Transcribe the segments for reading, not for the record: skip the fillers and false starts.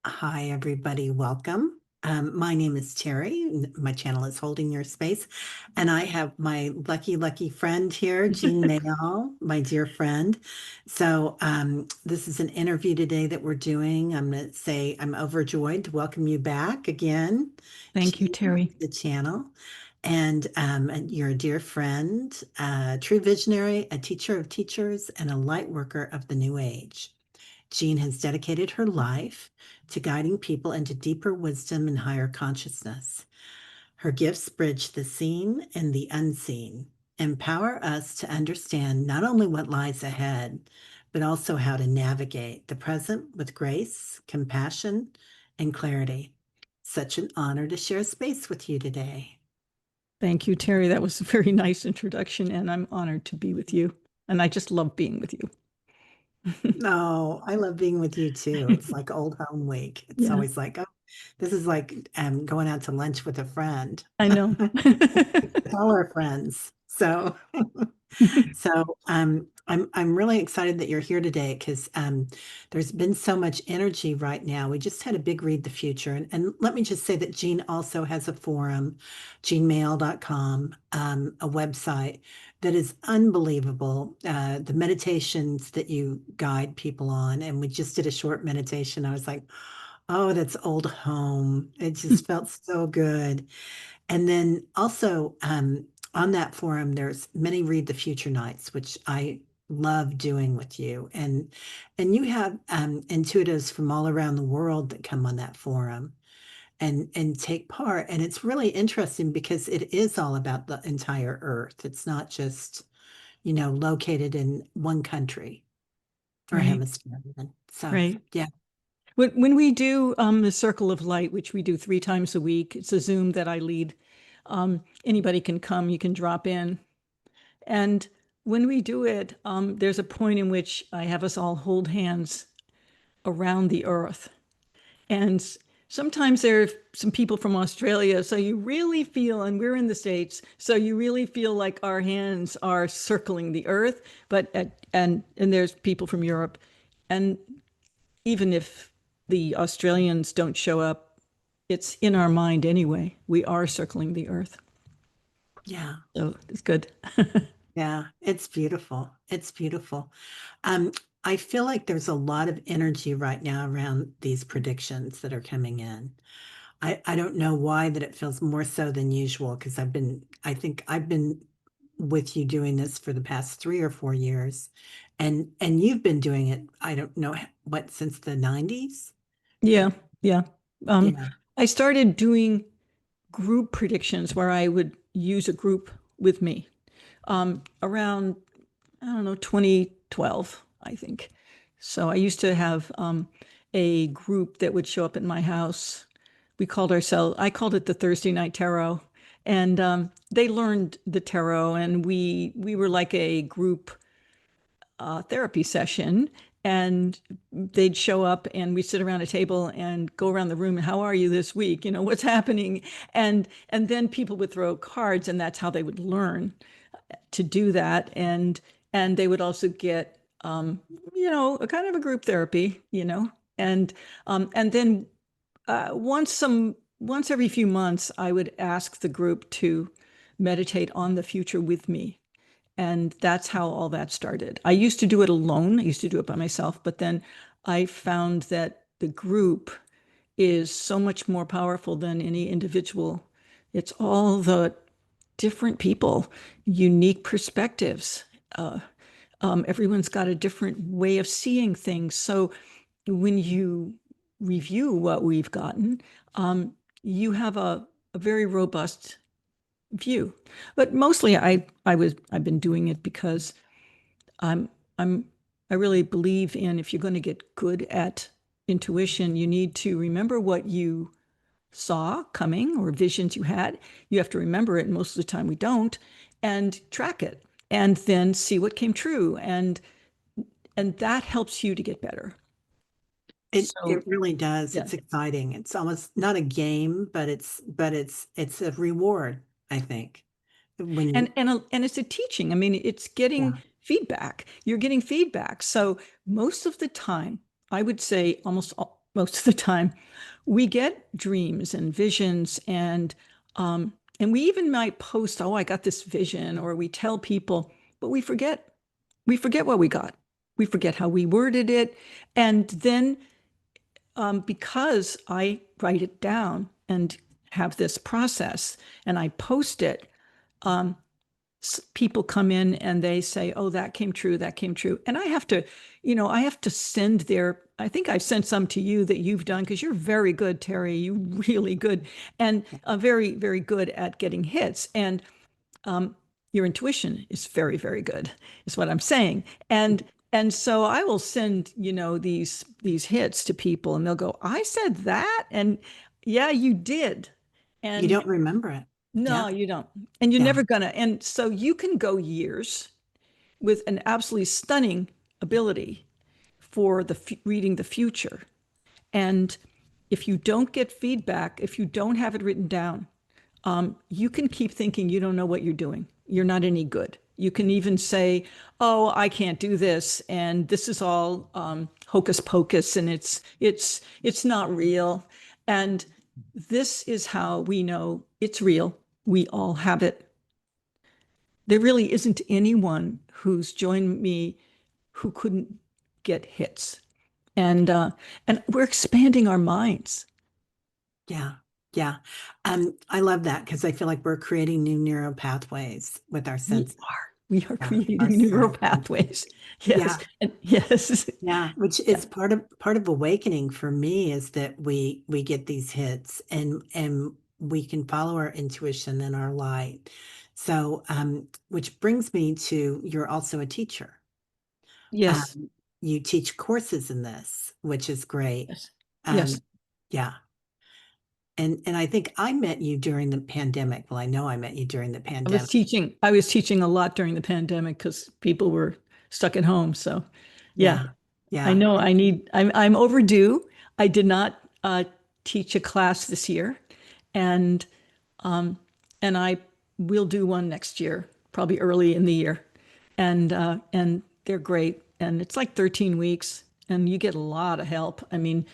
Hi, everybody. Welcome. My name is Teri. My channel is Holding Your Space. And I have my lucky friend here, Jeanne Mayell, my dear friend. This is an interview today that we're doing. I'm going to say I'm overjoyed to welcome you back again, Thank you, Jeanne, Teri. to the channel. And you're a dear friend, a true visionary, a teacher of teachers, and a light worker of the new age. Jeanne has dedicated her life to guiding people into deeper wisdom and higher consciousness. Her gifts bridge the seen and the unseen, empower us to understand not only what lies ahead, but also how to navigate the present with grace, compassion, and clarity. Such an honor to share space with you today. Thank you, Teri. That was a very nice introduction, and I'm honored to be with you. And I just love being with you. No, I love being with you too. It's like old home week. It's Yeah, always like, oh, this is like going out to lunch with a friend. I know. All our friends. I'm really excited that you're here today because there's been so much energy right now. We just had a big read the future. And let me just say that Jeanne also has a forum, jeannemayell.com, a website that is unbelievable. The meditations that you guide people on. And we just did a short meditation. I was like, oh, that's old home. It just felt so good. And then also on that forum, there's many Read the Future nights, which I love doing with you. And you have intuitives from all around the world that come on that forum and take part. And it's really interesting because it is all about the entire earth. It's not just, located in one country or Right, hemisphere even. So right. yeah. When we do the Circle of Light, which we do 3 times a week, it's a Zoom that I lead. Anybody can come, you can drop in. And when we do it, there's a point in which I have us all hold hands around the earth. And sometimes there are some people from Australia, so you really feel, and we're in the States, so you really feel like our hands are circling the earth. And there's people from Europe, and even if the Australians don't show up, it's in our mind anyway. We are circling the earth, Yeah. so it's good. Yeah, it's beautiful. It's beautiful. Um, I feel like there's a lot of energy right now around these predictions that are coming in. I don't know why that it feels more so than usual because I think I've been with you doing this for the past 3 or 4 years. And you've been doing it, I don't know what, since the 90s? Yeah, yeah. Um, Yeah. I started doing group predictions where I would use a group with me around, I don't know, 2012, I think. So I used to have a group that would show up at my house. I called it the Thursday Night Tarot. And they learned the tarot, and we were like a group therapy session. And they'd show up and we'd sit around a table and go around the room. How are you this week? What's happening? And then people would throw cards, and that's how they would learn to do that. And they would also get a kind of a group therapy, and then once every few months, I would ask the group to meditate on the future with me. And that's how all that started. I used to do it alone. I used to do it by myself, but then I found that the group is so much more powerful than any individual. It's all the different people, unique perspectives. Uh, Everyone's got a different way of seeing things. So when you review what we've gotten, you have a very robust view. But mostly I've been doing it because I'm I'm I really believe in, if you're going to get good at intuition, you need to remember what you saw coming or visions you had. You have to remember it, and most of the time we don't, and track it and then see what came true, and that helps you to get better. It So really does. yeah. It's exciting. It's almost not a game, but it's a reward, I think. When you And it's a teaching. I mean, it's getting Yeah. feedback. You're getting feedback. So most of the time, I would say almost most of the time, we get dreams and visions, and we even might post, oh, I got this vision, or we tell people, but we forget. We forget what we got. We forget how we worded it. And then because I write it down and have this process and I post it, um, people come in and they say, oh, that came true, that came true. And I have to, I have to send their, I think I've sent some to you that you've done because you're very good, Teri. You really good and very, very good at getting hits. And um, your intuition is very, very good, is what I'm saying. And so I will send, these hits to people and they'll go, I said that. And yeah, you did. You And don't remember it. no, Yeah. you don't. And you're Yeah. never gonna. And so you can go years with an absolutely stunning ability for reading the future. And if you don't get feedback, if you don't have it written down, you can keep thinking you don't know what you're doing. You're not any good. You can even say, "Oh, I can't do this," and this is all hocus pocus, and it's not real. And this is how we know it's real. We all have it. There really isn't anyone who's joined me who couldn't get hits, and we're expanding our minds. Yeah. Yeah. I love that because I feel like we're creating new neural pathways with our We senses. are. We are Yeah. Our creating neural sense. pathways. Yes. Yeah. And yes. Yeah. Which Yeah. is part of awakening for me is that we get these hits and we can follow our intuition and our light. So which brings me to you're also a teacher. Yes. Um, you teach courses in this, which is great. Yes. Yes. Um, yeah. And I think I met you during the pandemic. Well, I know I met you during the pandemic. I was teaching a lot during the pandemic because people were stuck at home. So yeah, Yeah. I Yeah. know I'm overdue. I did not teach a class this year, and um, and I will do one next year, probably early in the year. And they're great. And it's like 13 weeks, and you get a lot of help. I mean,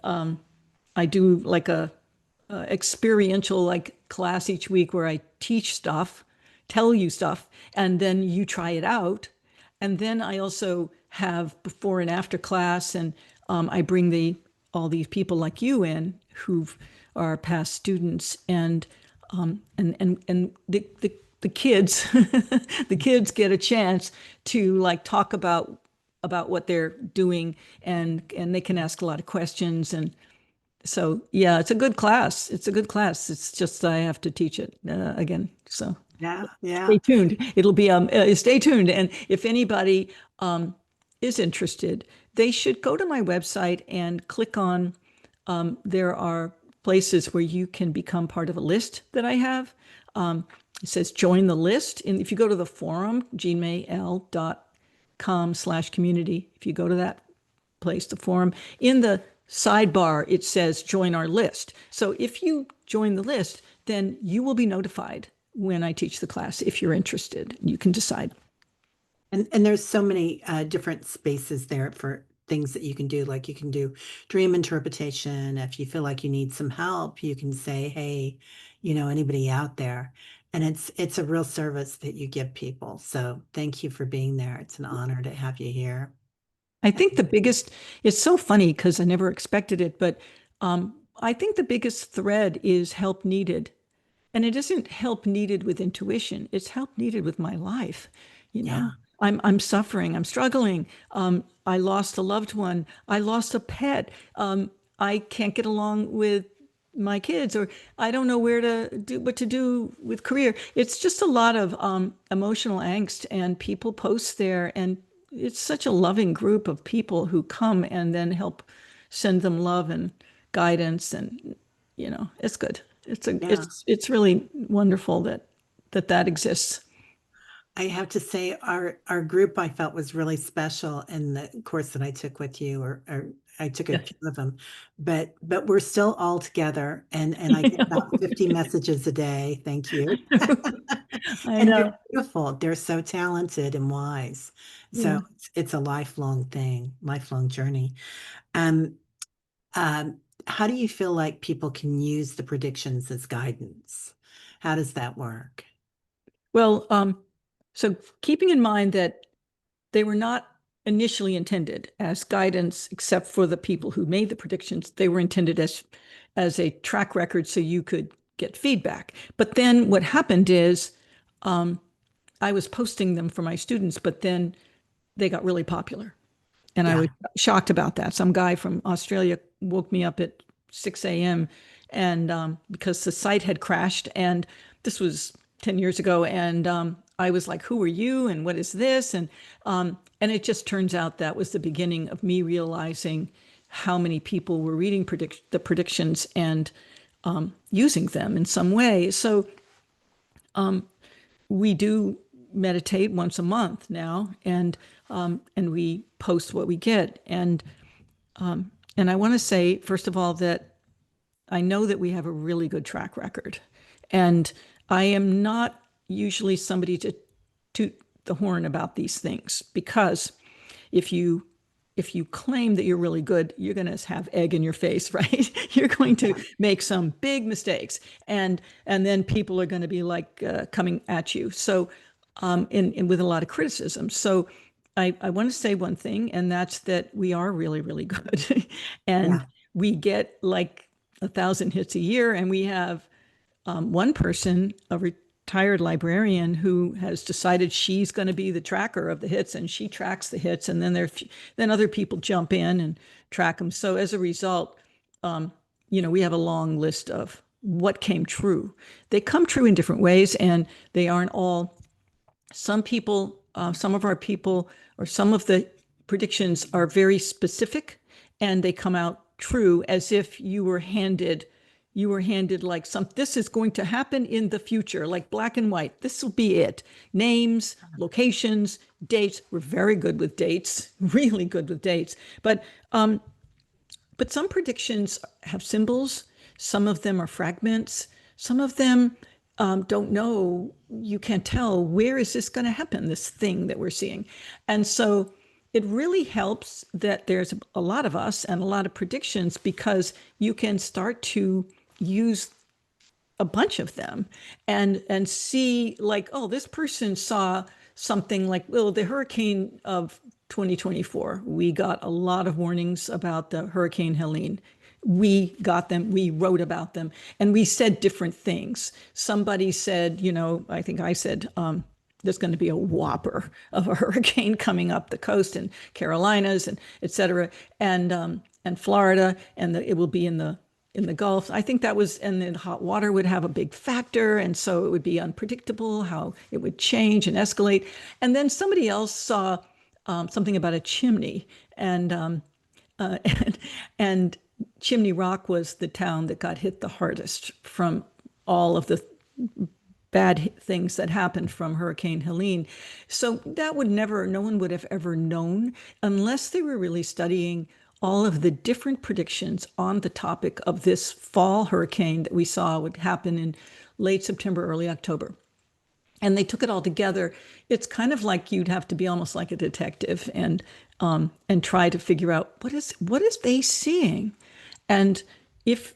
I do like a experiential like class each week where I teach stuff, tell you stuff, and then you try it out. And then I also have before and after class, and I bring the all these people like you in who are past students, and the kids the kids get a chance to like talk about what they're doing, and they can ask a lot of questions. And so, yeah, it's a good class. It's a good class. It's just I have to teach it again. So Yeah. Yeah. stay tuned. It'll be stay tuned. And if anybody is interested, they should go to my website and click on. There are places where you can become part of a list that I have. It says join the list, and if you go to the forum, jeannemayell.com/community, if you go to that place to forum. In the sidebar, it says join our list. So if you join the list, then you will be notified when I teach the class. If you're interested, you can decide. And there's so many different spaces there for things that you can do. Like you can do dream interpretation. If you feel like you need some help, you can say, hey, anybody out there? And it's a real service that you give people. So thank you for being there. It's an honor to have you here. I think the biggest, it's so funny because I never expected it, but I think the biggest thread is help needed. And it isn't help needed with intuition, it's help needed with my life. You know, Yeah. I'm suffering, I'm struggling. I lost a loved one, I lost a pet. I can't get along with my kids, or I don't know where to do what to do with career. It's just a lot of emotional angst, and people post there, and it's such a loving group of people who come and then help send them love and guidance, and it's good. Yeah. It's really wonderful that exists. I have to say our group I felt was really special in the course that I took with you, or I took a Yeah. few of them, but we're still all together, and I get about 50 messages a day. Thank you. I And they're know. beautiful. They're so talented and wise. So Yeah. it's a lifelong thing, lifelong journey. Um, How do you feel like people can use the predictions as guidance? How does that work? Well, so keeping in mind that they were not initially intended as guidance, except for the people who made the predictions. They were intended as a track record so you could get feedback. But then what happened is um, I was posting them for my students, but then they got really popular. And I Yeah, was shocked about that. Some guy from Australia woke me up at 6 a.m. and because the site had crashed, and this was 10 years ago, and I was like, "Who are you? And what is this?" And it just turns out that was the beginning of me realizing how many people were reading the predictions and using them in some way. So we do meditate once a month now, and we post what we get. And I want to say, first of all, that I know that we have a really good track record. And I am not usually somebody to toot the horn about these things, because if you if you claim that you're really good, you're going to have egg in your face, right? You're going to yeah, make some big mistakes, and then people are going to be like coming at you. So, in with a lot of criticism. So, I want to say one thing, and that's that we are really, really good, and yeah. we get like 1,000 hits a year, and we have one person, a retired librarian, who has decided she's going to be the tracker of the hits, and she tracks the hits, and then other people jump in and track them. So as a result, we have a long list of what came true. They come true in different ways, and they aren't all. Some people, some of our people, or some of the predictions are very specific, and they come out true as if you were handed like this is going to happen in the future, like black and white. This will be it. Names, locations, dates. We're very good with dates, really good with dates. But some predictions have symbols. Some of them are fragments. Some of them don't know. You can't tell, where is this going to happen, this thing that we're seeing. And so it really helps that there's a lot of us and a lot of predictions, because you can start to use a bunch of them and see, like, oh, this person saw something like, well, the hurricane of 2024, we got a lot of warnings about the Hurricane Helene. We got them, we wrote about them, and we said different things. Somebody said, I think I said, there's going to be a whopper of a hurricane coming up the coast in Carolinas and et cetera, and Florida, and it will be in the Gulf. I think that was, and then hot water would have a big factor. And so it would be unpredictable how it would change and escalate. And then somebody else saw something about a chimney. And Chimney Rock was the town that got hit the hardest from all of the bad things that happened from Hurricane Helene. So that would never, no one would have ever known unless they were really studying all of the different predictions on the topic of this fall hurricane that we saw would happen in late September, early October. And they took it all together. It's kind of like you'd have to be almost like a detective and try to figure out what is they seeing. And if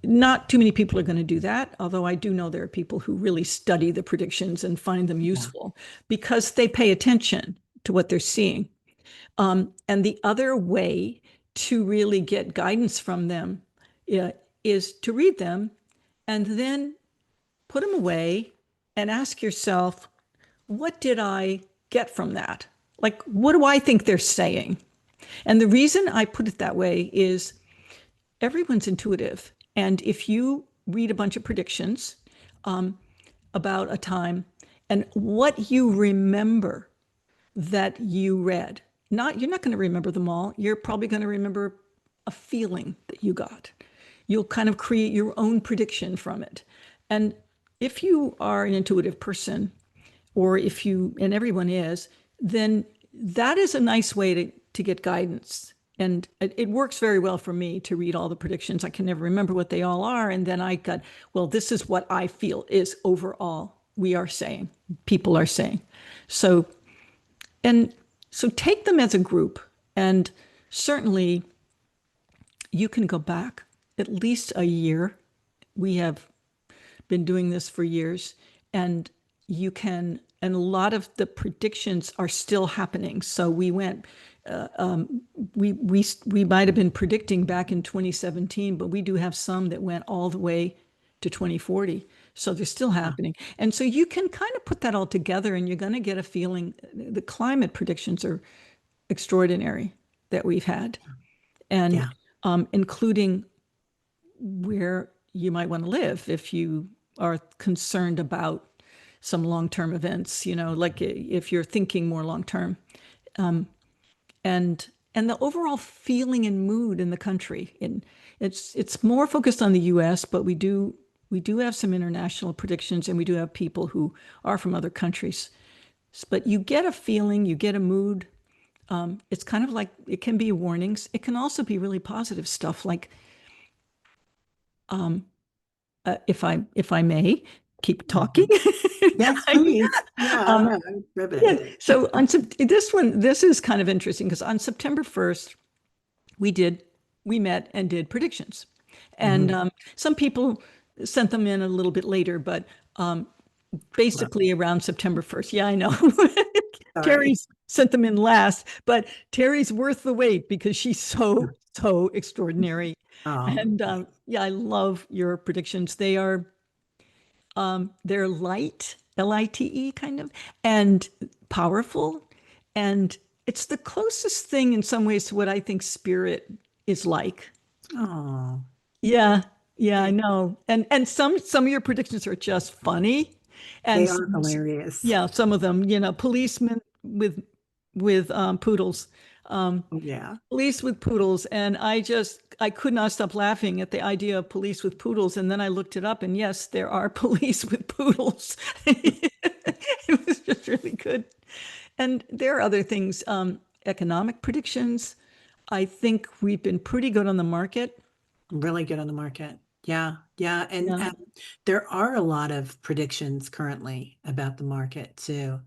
not too many people are going to do that, although I do know there are people who really study the predictions and find them Yeah. useful because they pay attention to what they're seeing. And the other way to really get guidance from them is to read them and then put them away and ask yourself, what did I get from that? Like, what do I think they're saying? And the reason I put it that way is everyone's intuitive. And if you read a bunch of predictions about a time, and what you remember that you read, you're not going to remember them all. You're probably going to remember a feeling that you got. You'll kind of create your own prediction from it. And if you are an intuitive person, or if you, and everyone is, then that is a nice way to get guidance. And it works very well for me to read all the predictions. I can never remember what they all are. And then I got, well, this is what I feel is overall we are saying, people are saying. So, and so take them as a group. And certainly you can go back at least a year. We have been doing this for years, and you can, and a lot of the predictions are still happening. So we went, we might have been predicting back in 2017, but we do have some that went all the way to 2040. So they're still Yeah. happening. And so you can kind of put that all together and you're going to get a feeling. The climate predictions are extraordinary that we've had, and Yeah. including where you might want to live if you are concerned about some long-term events, like if you're thinking more long-term. And the overall feeling and mood in the country. And it's more focused on the US, but we do have some international predictions, and we do have people who are from other countries. But you get a feeling, you get a mood. It's kind of like, it can be warnings. It can also be really positive stuff, like if I may keep talking. Mhm. Yes, I, please. Yeah, um, no, I'm yeah. riveted. So this is kind of interesting because on September 1st, we did, we met and did predictions. And Mhm. some people sent them in a little bit later, but Love basically around September 1st. Yeah, I know. it. Sorry. Terry's sent them in last, but Terry's worth the wait because she's so, so extraordinary. Oh, And yeah, I love your predictions. They're light, L-I-T-E kind of, and powerful. And it's the closest thing in some ways to what I think spirit is like. oh, Yeah, yeah, I thank- know. And some of your predictions are just funny. they And are some, hilarious. yeah, some of them, policemen with poodles. Um, Yeah. Police with poodles. And I could not stop laughing at the idea of police with poodles. And then I looked it up, and yes, there are police with poodles. It was just really good. And there are other things, economic predictions. I think we've been pretty good on the market. Really good on the market. Yeah, yeah. And Yeah. there are a lot of predictions currently about the market too.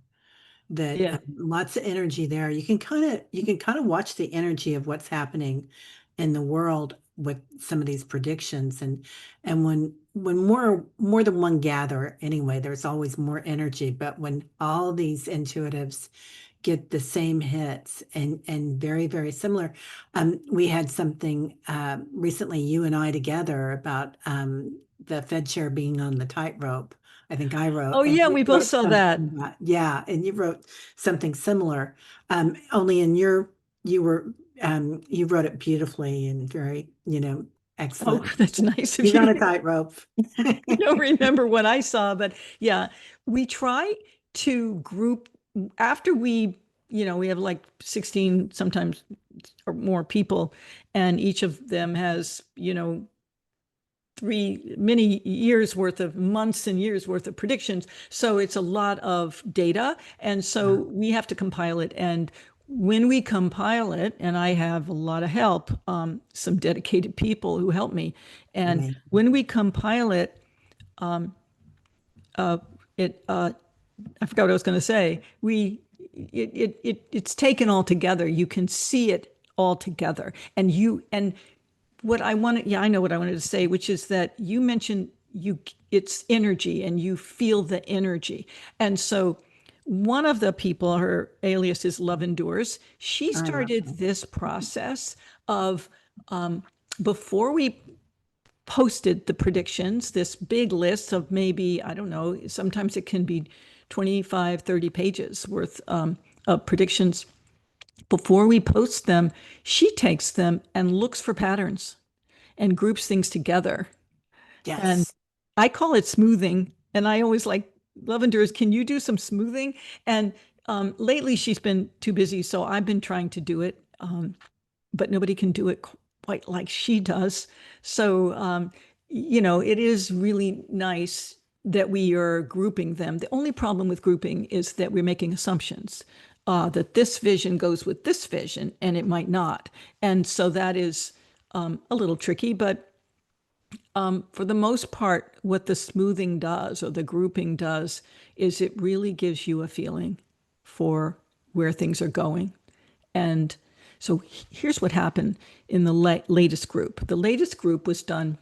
That Yeah. lots of energy there. You can kind of watch the energy of what's happening in the world with some of these predictions. And when more than one gather anyway, there's always more energy. But when all these intuitives get the same hits and very, very similar. We had something recently, you and I together, about the Fed chair being on the tightrope. I think I wrote, Oh, and yeah, you we both wrote saw something that. about, yeah, and you wrote something similar. Only you were, you wrote it beautifully and very, Oh, excellent. that's nice of He's on you. a tightrope. I don't remember what I saw, but yeah, we try to group after we have like 16 sometimes or more people, and each of them has, three many years worth of months and years worth of predictions. So it's a lot of data. And so Yeah, we have to compile it. And when we compile it, and I have a lot of help, some dedicated people who help me. And amazing. when we compile it, it I forgot what I was going to say. It's taken all together. You can see it all together. And what I wanted, yeah, I know what I wanted to say, which is that you mentioned it's energy and you feel the energy. And so one of the people, her alias is Love Endures, she I love started that. this process of before we posted the predictions, this big list of maybe, I don't know, sometimes it can be 25, 30 pages worth of predictions. Before we post them, she takes them and looks for patterns and groups things together. And Yes. I call it smoothing. And I always like, Lavenders, can you do some smoothing? And lately she's been too busy, so I've been trying to do it, but nobody can do it quite like she does. So, it is really nice that we are grouping them. The only problem with grouping is that we're making assumptions. That this vision goes with this vision, and it might not. And so that is a little tricky, but for the most part, what the smoothing does or the grouping does is it really gives you a feeling for where things are going. And So here's what happened in the latest group. The latest group was done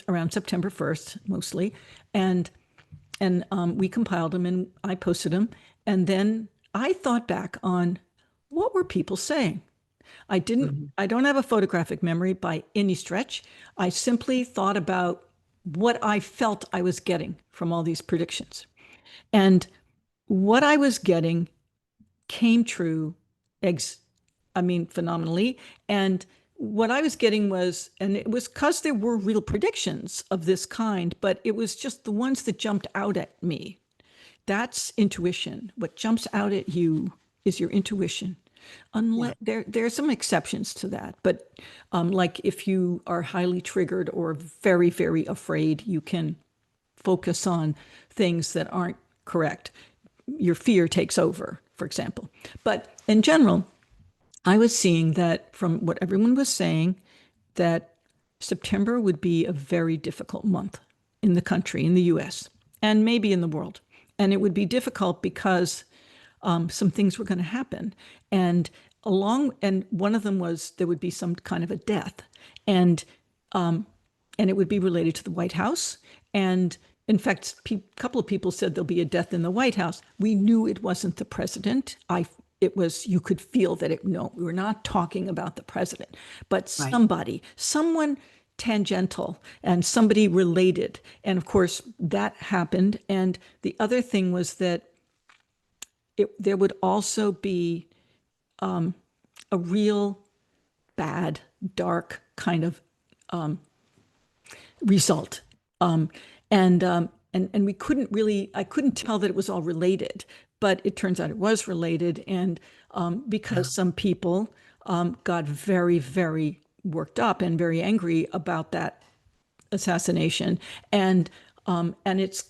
around September 1st, mostly, and we compiled them and I posted them. And then I thought back on what were people saying. Mhm. I don't have a photographic memory by any stretch. I simply thought about what I felt I was getting from all these predictions. And what I was getting came true, ex I mean, phenomenally. And what I was getting was, and it was because there were real predictions of this kind, but it was just the ones that jumped out at me. That's intuition. What jumps out at you is your intuition. Yeah. Unless there are some exceptions to that, but like if you are highly triggered or very, very afraid, you can focus on things that aren't correct. Your fear takes over, for example. But in general, I was seeing that from what everyone was saying, that September would be a very difficult month in the country, in the US, and maybe in the world. And it would be difficult because some things were going to happen. And one of them was there would be some kind of a death. And and it would be related to the White House. And in fact, a couple of people said there'll be a death in the White House. We knew it wasn't the president. It was, you could feel that no, we were not talking about the president, but Right. someone tangential and somebody related. And of course, that happened. And the other thing was that there would also be a real bad, dark kind of result. Um, and we couldn't really, I couldn't tell that it was all related, but it turns out it was related. And Yeah. because some people got very, very worked up and very angry about that assassination, and it's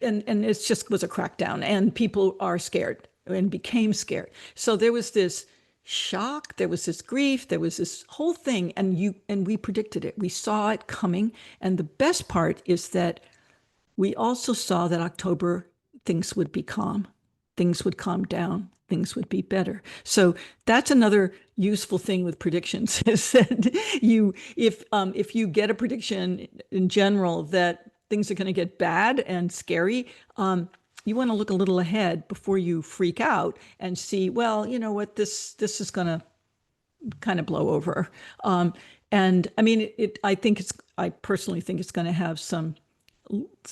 and it's just was a crackdown, and people are scared and became scared. So there was this shock, there was this grief, there was this whole thing, and we predicted it. We saw it coming, and the best part is that we also saw that October things would be calm, things would calm down, things would be better. So that's another useful thing with predictions is that if you get a prediction in general that things are going to get bad and scary, you want to look a little ahead before you freak out and see, well, you know what, this is going to kind of blow over. And I mean, I personally think it's going to have some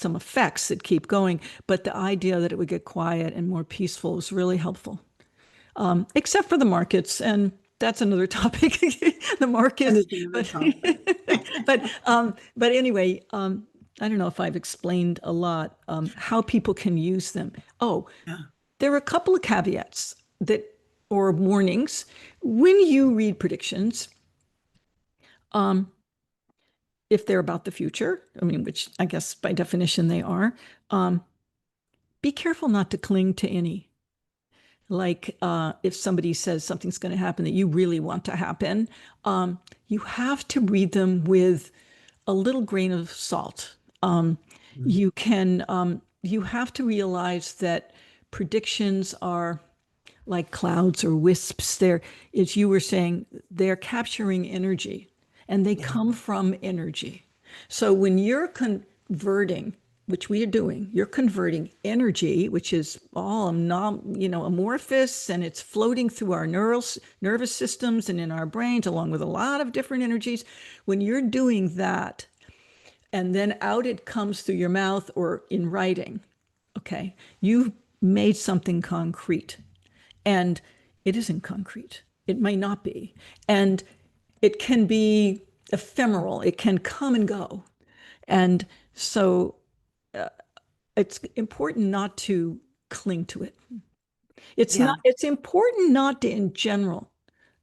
effects that keep going, but the idea that it would get quiet and more peaceful was really helpful, except for the markets. And that's another topic, the That markets. is another But, topic. but anyway, I don't know if I've explained a lot how people can use them. Oh, Yeah. there are a couple of caveats that, or warnings. When you read predictions, if they're about the future, I mean, which I guess by definition they are, um, be careful not to cling to any. Like if somebody says something's going to happen that you really want to happen, you have to read them with a little grain of salt. Mhm. You have to realize that predictions are like clouds or wisps. As you were saying, they're capturing energy and they Yeah. come from energy. So when you're converting, which we are doing, you're converting energy, which is all amorphous, and it's floating through our nervous systems and in our brains, along with a lot of different energies. When you're doing that, and then out it comes through your mouth or in writing, okay, you've made something concrete. And it isn't concrete. It may not be. And it can be ephemeral. It can come and go. And so it's important not to cling to it. Yeah. It's important not to, in general,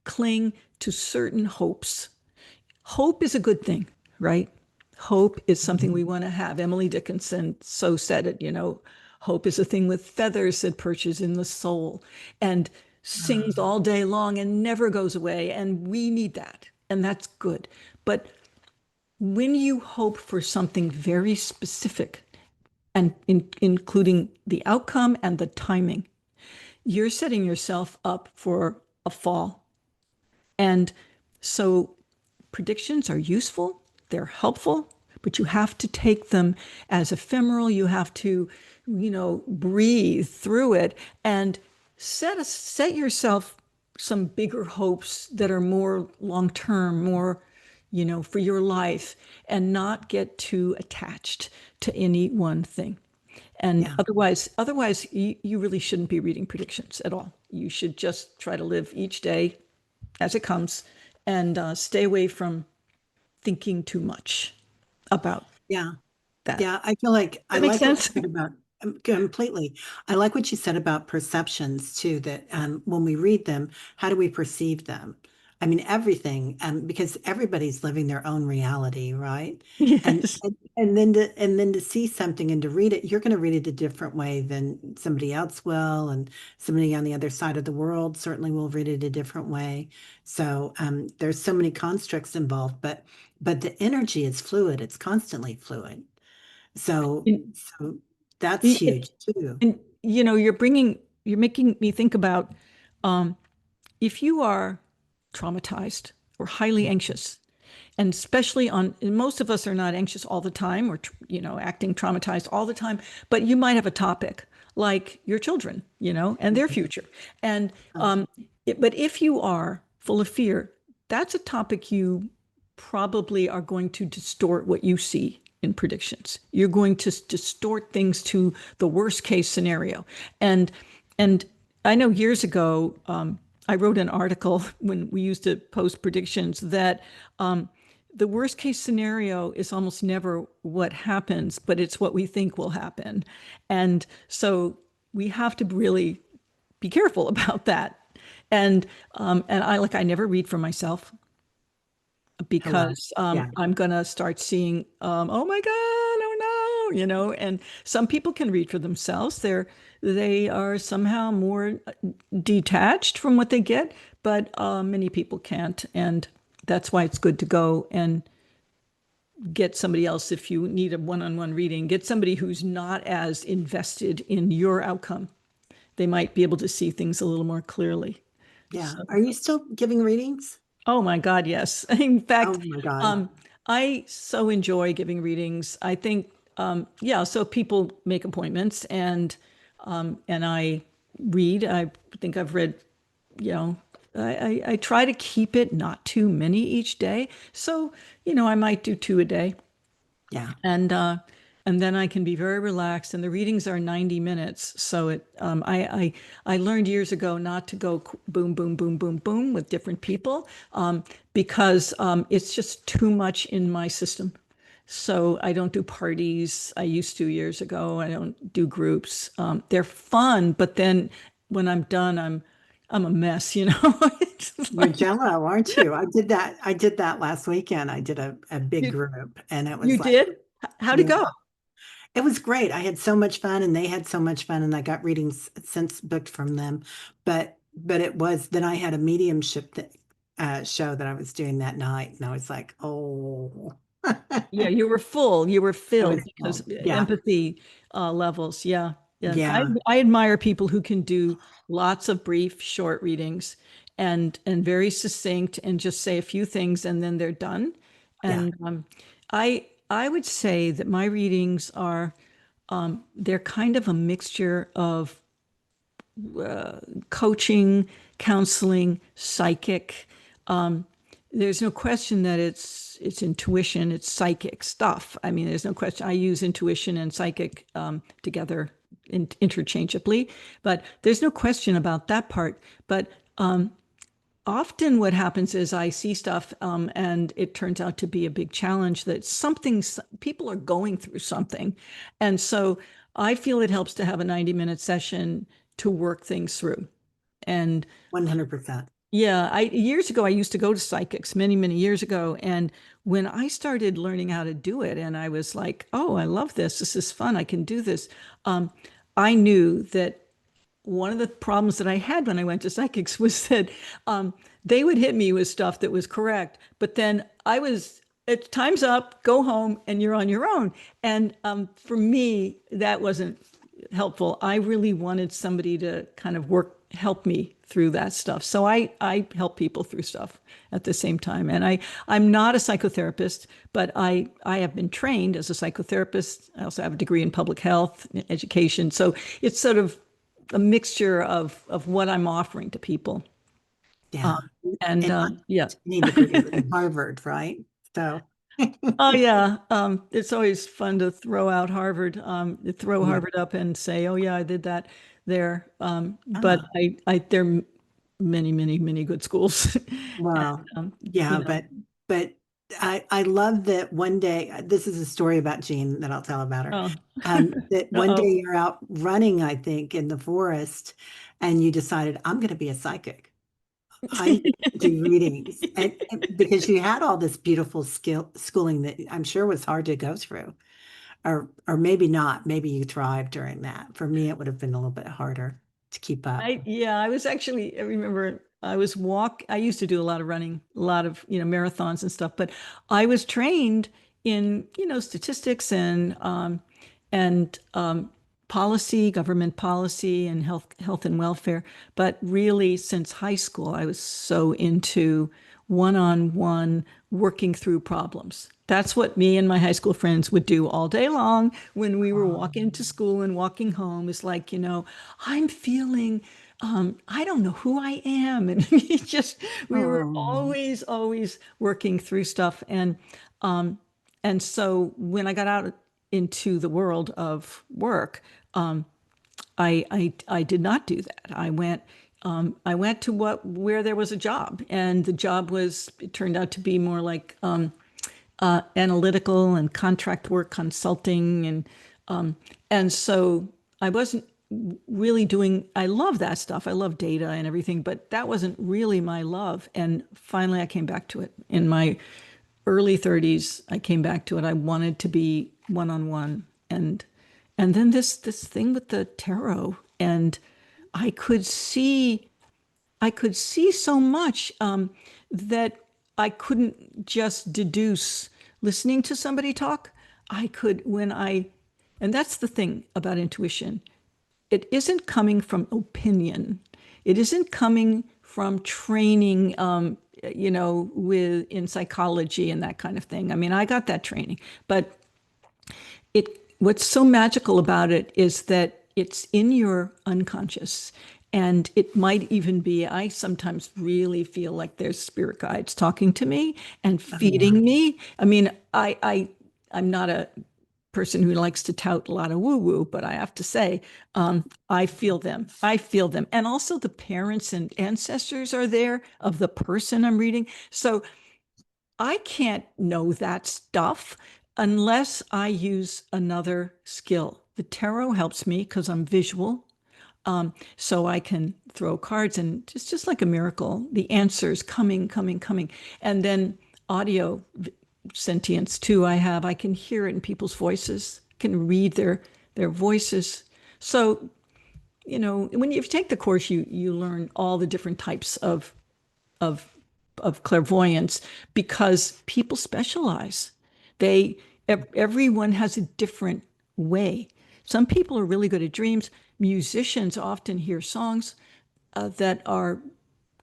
cling to certain hopes. Hope is a good thing, right? Hope is something we Mhm. want to have. Emily Dickinson so said it, hope is a thing with feathers that perches in the soul and sings Ah, all day long and never goes away. And we need that. And that's good. But when you hope for something very specific, and including the outcome and the timing, you're setting yourself up for a fall. And so predictions are useful, they're helpful, but you have to take them as ephemeral. You have to, breathe through it and set yourself some bigger hopes that are more long term, more, for your life, and not get too attached to any one thing. And Yeah. otherwise, you really shouldn't be reading predictions at all. You should just try to live each day as it comes, and stay away from thinking too much about Yeah. that. Yeah, I feel like I That makes like what sense. you said about completely. I like what you said about perceptions too, that when we read them, how do we perceive them? I mean, everything, because everybody's living their own reality, right? And, Yes. and then to see something and to read it, you're going to read it a different way than somebody else will, and somebody on the other side of the world certainly will read it a different way. So there's so many constructs involved, but the energy is fluid. It's constantly fluid. So, And, so that's huge too. you're making me think about, um, if you are traumatized or highly anxious, and especially and most of us are not anxious all the time, or acting traumatized all the time, but you might have a topic like your children, and their future. And but if you are full of fear, that's a topic you probably are going to distort what you see in predictions. You're going to distort things to the worst case scenario. And and I know years ago, I wrote an article when we used to post predictions that, the worst case scenario is almost never what happens, but it's what we think will happen. And so we have to really be careful about that. And I never read for myself, Oh, wow. because Yeah. I'm gonna start seeing, oh my God, oh no, and some people can read for themselves. They are somehow more detached from what they get, but many people can't, and that's why it's good to go and get somebody else. If you need a one-on-one reading, get somebody who's not as invested in your outcome. They might be able to see things a little more clearly. Yeah. So, Are you still giving readings? oh my God, yes. In Oh fact, my God. um, I so enjoy giving readings. I think, yeah, so people make appointments, and I read. I think I've read, you know, I try to keep it not too many each day. So, I might do two a day, Yeah. and uh and then I can be very relaxed, and the readings are 90 minutes. So I learned years ago not to go boom boom boom boom boom with different people, because it's just too much in my system. So I don't do parties. I used to years ago. I don't do groups. They're fun, but then when I'm done, I'm a mess, It's You're like, jello, aren't you? I did that. I did that last weekend. I did a big you group and it you was like, did? How'd it yeah, go? it was great. I had so much fun and they had so much fun and I got readings since booked from them. But it was then I had a mediumship show that I was doing that night and I was like, oh, Yeah, you were full, you were I filled, was because full. Yeah. empathy levels. Yeah. Yeah. Yeah. I admire people who can do lots of brief, short readings, and very succinct, and just say a few things and then they're done. Yeah. And I would say that my readings are, they're kind of a mixture of coaching, counseling, psychic. Um, there's no question that it's intuition, it's psychic stuff. I mean, there's no question. I use intuition and psychic, together, interchangeably, but there's no question about that part. But often what happens is I see stuff, and it turns out to be a big challenge, that people are going through something. And so I feel it helps to have a 90-minute session to work things through. And 100%. yeah, years ago I used to go to psychics, many, many years ago. And when I started learning how to do it, and I was like, oh, I love this. This is fun. I can do this. Um, I knew that one of the problems that I had when I went to psychics was that, they would hit me with stuff that was correct, but then it's time's up, go home, and you're on your own. And for me, that wasn't helpful. I really wanted somebody to kind of help me through that stuff. So I help people through stuff at the same time. And I'm not a psychotherapist, but I have been trained as a psychotherapist. I also have a degree in public health education. So it's sort of a mixture of what I'm offering to people. Yeah. And And yeah. any degrees in Harvard, right? So, Oh yeah, it's always fun to throw out Harvard, throw yeah. Harvard up and say, "Oh yeah, I did that there." But Ah, there are many, many, many good schools, and, well, you yeah, know. but I love that one day, this is a story about Jean that I'll tell about her. Oh, That one day uh-oh. you're out running, I think, in the forest, and you decided, I'm going to be a psychic. I'm going to do readings. And because you had all this beautiful schooling that I'm sure was hard to go through, or maybe not. Maybe you thrived during that. For me, it would have been a little bit harder to keep up. I was actually, I remember I used to do a lot of running, a lot of, marathons and stuff, but I was trained in, statistics and policy, government policy and health and welfare. But really, since high school, I was so into one-on-one working through problems. That's what me and my high school friends would do all day long when we were walking to school and walking home. It's like, I'm feeling, I don't know who I am. And we were Oh, always working through stuff. And so when I got out into the world of work, I did not do that. I went to where there was a job, and the job it turned out to be more like analytical and contract work consulting, and so I wasn't really doing. I love that stuff. I love data and everything, but that wasn't really my love. And finally, I came back to it in my early 30s. I came back to it. I wanted to be one on one, and then this thing with the tarot, and I could see I could see so much that I couldn't just deduce listening to somebody talk. I could when I And that's the thing about intuition. It isn't coming from opinion. It isn't coming from training, with in psychology and that kind of thing. I mean, I got that training, but it what's so magical about it is that it's in your unconscious, and it might even be, I sometimes really feel like there's spirit guides talking to me and oh yeah. feeding me. I mean, I'm not a person who likes to tout a lot of woo woo, but I have to say, I feel them. I feel them. And also the parents and ancestors are there of the person I'm reading. So I can't know that stuff unless I use another skill. The tarot helps me because I'm visual. So I can throw cards, and just like a miracle, the answers coming, coming, coming. And then audio sentience too. I can hear it in people's voices, can read their voices. So, when you take the course, you learn all the different types of of clairvoyance because people specialize. They Everyone has a different way. Some people are really good at dreams. Musicians often hear songs that are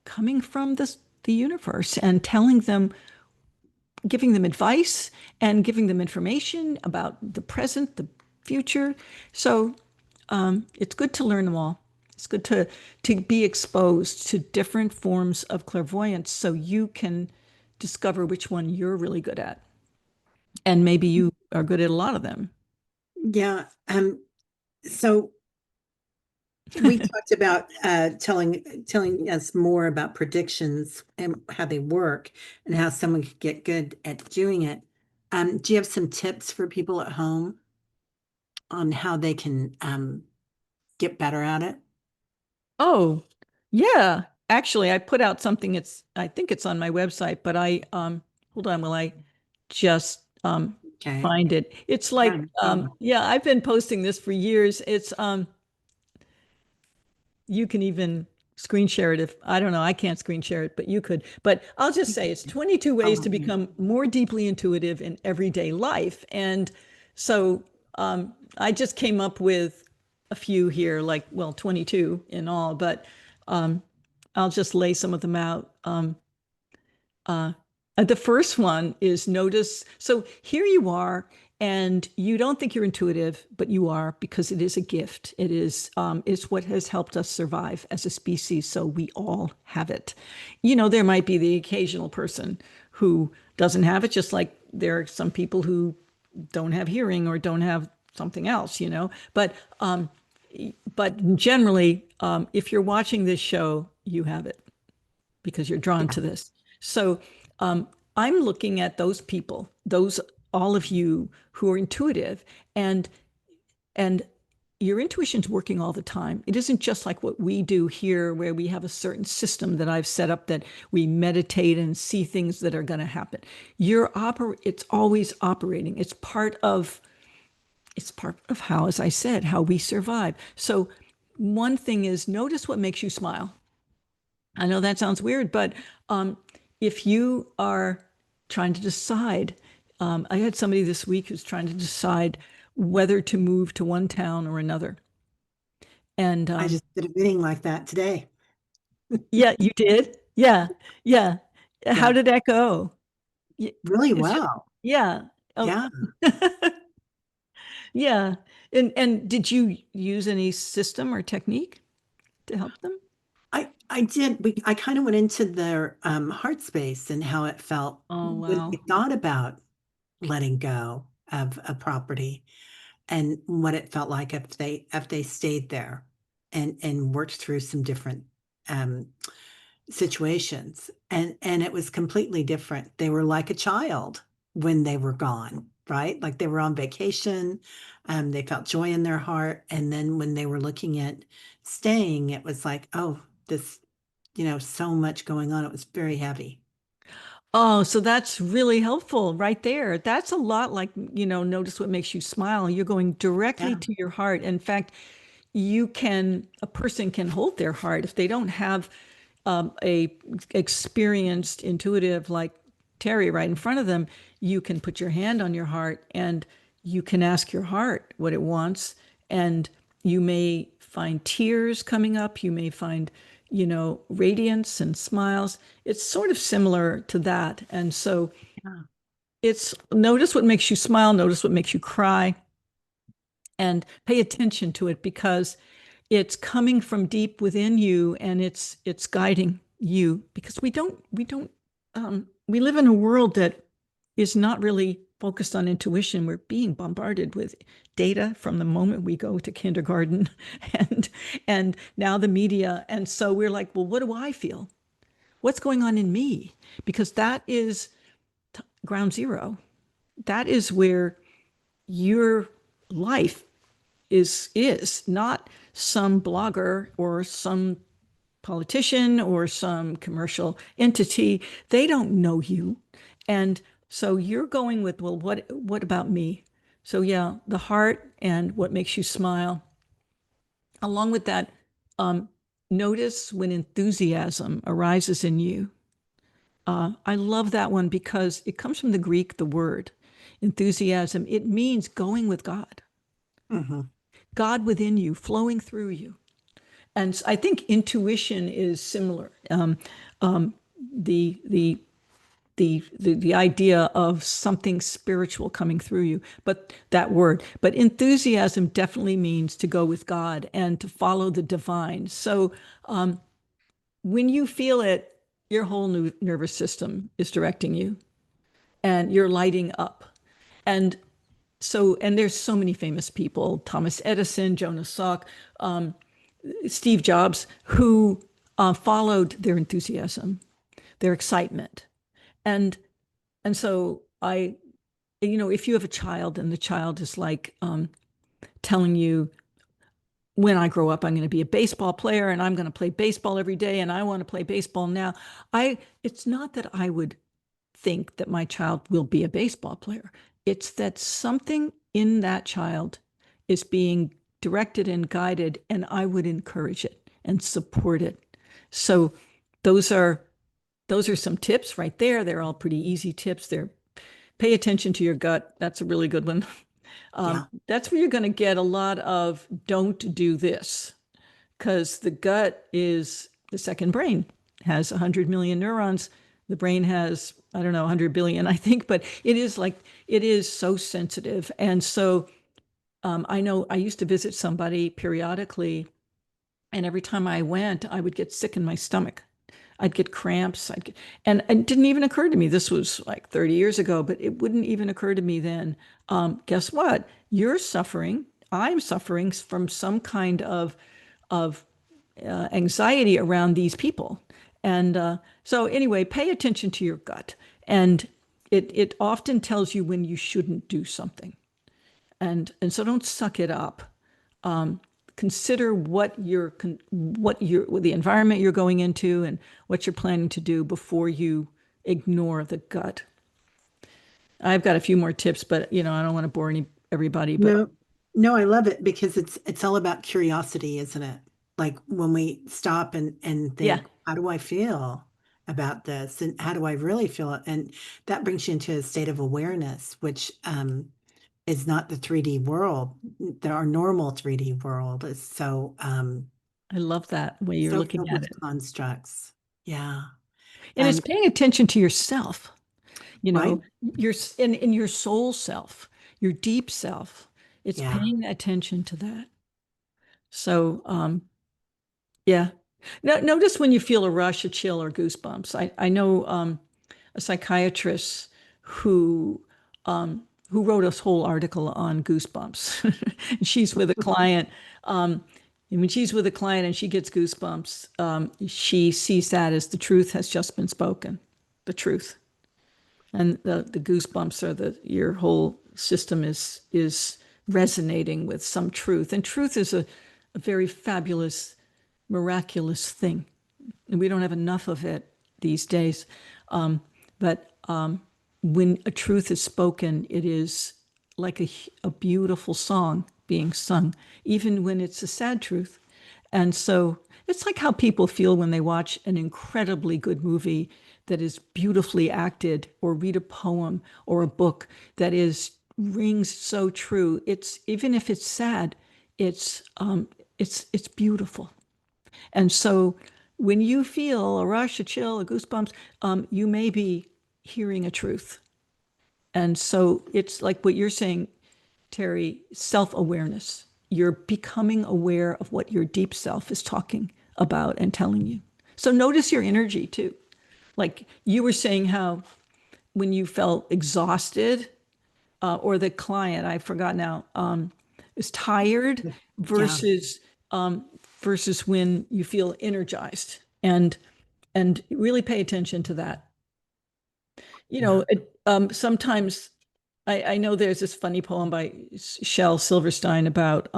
coming from the universe and telling them, giving them advice and giving them information about the present, the future. So it's good to learn them all. It's good to be exposed to different forms of clairvoyance so you can discover which one you're really good at. And maybe you are good at a lot of them. Yeah. So we talked about telling us more about predictions and how they work and how someone could get good at doing it. Do you have some tips for people at home on how they can get better at it? Oh, yeah. Actually, I put out something. I think it's on my website, but hold on while I just Okay. find it. It's Yeah, like no problem. yeah, I've been posting this for years. It's you can even screen share it if I don't know, I can't screen share it, but you could. But I'll just say it's 22 ways to Oh, become more deeply intuitive in everyday life. And so I just came up with a few here, like, well, 22 in all, but Um, I'll just lay some of them out. Uh, the first one is notice. So here you are, and you don't think you're intuitive, but you are because it is a gift. It's what has helped us survive as a species. So we all have it. There might be the occasional person who doesn't have it, just like there are some people who don't have hearing or don't have something else. But generally, if you're watching this show, you have it because you're drawn Yeah. to this. So um, I'm looking at those people, those all of you who are intuitive, and and your intuition's working all the time. It isn't just like what we do here, where we have a certain system that I've set up that we meditate and see things that are going to happen. It's always operating. It's part of how, as I said, how we survive. So one thing is notice what makes you smile. I know that sounds weird, but if you are trying to decide, I had somebody this week who's trying to decide whether to move to one town or another. And I just did a reading like that today. yeah, you did. Yeah, yeah. How Yeah. did that go? Really It's just, well. yeah. Oh, Yeah. yeah. And did you use any system or technique to help them? I did. I kind of went into their heart space and how it felt Oh, when they wow. thought about letting go of a property and what it felt like if they stayed there and worked through some different um, situations. And it was completely different. They were like a child when they were gone, right? Like they were on vacation. They felt joy in their heart. And then when they were looking at staying, it was like, oh, this, so much going on. It was very heavy. Oh, so that's really helpful right there. That's a lot like, notice what makes you smile. You're going directly Yeah. to your heart. In fact, a person can hold their heart if they don't have a experienced intuitive like Teri right in front of them. You can put your hand on your heart and you can ask your heart what it wants, and you may find tears coming up. You may find, radiance and smiles. It's sort of similar to that. And so Yeah. it's notice what makes you smile, notice what makes you cry, and pay attention to it because it's coming from deep within you and it's guiding you because we live in a world that is not really focused on intuition. We're being bombarded with data from the moment we go to kindergarten and and now the media. And so we're like, well, what do I feel? What's going on in me? Because that is ground zero. That is where your life is not some blogger or some politician or some commercial entity. They don't know you. And so you're going with, well, what about me? So yeah, the heart and what makes you smile. Along with that, um, notice when enthusiasm arises in you. I love that one because it comes from the Greek, the word enthusiasm. It means going with God, Hmm. God within you, flowing through you. And I think intuition is similar. Um, the, the the idea of something spiritual coming through you, but that word. But enthusiasm definitely means to go with God and to follow the divine. So when you feel it, your whole new nervous system is directing you, and you're lighting up. And and there's so many famous people: Thomas Edison, Jonas Salk, Steve Jobs, who followed their enthusiasm, their excitement. And and so if you have a child and the child is like telling you, when I grow up, I'm going to be a baseball player and I'm going to play baseball every day and I want to play baseball now. It's not that I would think that my child will be a baseball player. It's that something in that child is being directed and guided, and I would encourage it and support it. So those are those are some tips right there. They're all pretty easy tips. They're pay attention to your gut. That's a really good one. Yeah. That's where you're going to get a lot of don't do this because the gut is the second brain has 100 million neurons. The brain has, I don't know, 100 billion, I think, but it is so sensitive. And so I know I used to visit somebody periodically, and every time I went, I would get sick in my stomach. I'd get cramps. And it didn't even occur to me. This was like 30 years ago, but it wouldn't even occur to me then. Guess what? You're suffering. I'm suffering from some kind of anxiety around these people. And so anyway, pay attention to your gut. And it often tells you when you shouldn't do something. And so don't suck it up. Consider what the environment you're going into and what you're planning to do before you ignore the gut. I've got a few more tips, but I don't want to bore everybody, but No, no, I love it because it's all about curiosity, isn't it? Like when we stop and yeah, think, how do I feel about this? And how do I really feel it? And that brings you into a state of awareness, which is not the 3D world. Our normal 3D world is I love that way you're so looking filled at with it. constructs. Yeah. And it's paying attention to yourself, you Right? know, in your soul self, your deep self. It's Yeah. paying attention to that. So, yeah. Notice when you feel a rush, a chill, or goosebumps. I know a psychiatrist who who wrote a whole article on goosebumps. She's with a client. And when she's with a client and she gets goosebumps, she sees that as the truth has just been spoken, the truth. And the goosebumps are your whole system is resonating with some truth. And truth is a very fabulous, miraculous thing. And we don't have enough of it these days. But when a truth is spoken, it is like a beautiful song being sung, even when it's a sad truth. And so it's like how people feel when they watch an incredibly good movie that is beautifully acted, or read a poem or a book that is rings so true. It's even if it's sad, it's it's beautiful. And so when you feel a rush, a chill, a goosebumps, you may be hearing a truth. And so it's like what you're saying, Teri, self-awareness. You're becoming aware of what your deep self is talking about and telling you. So notice your energy too. Like you were saying how when you felt exhausted, or the client, I forgot now, is tired Yeah. versus versus when you feel energized, and really pay attention to that. Yeah. Sometimes I know there's this funny poem by Shel Silverstein about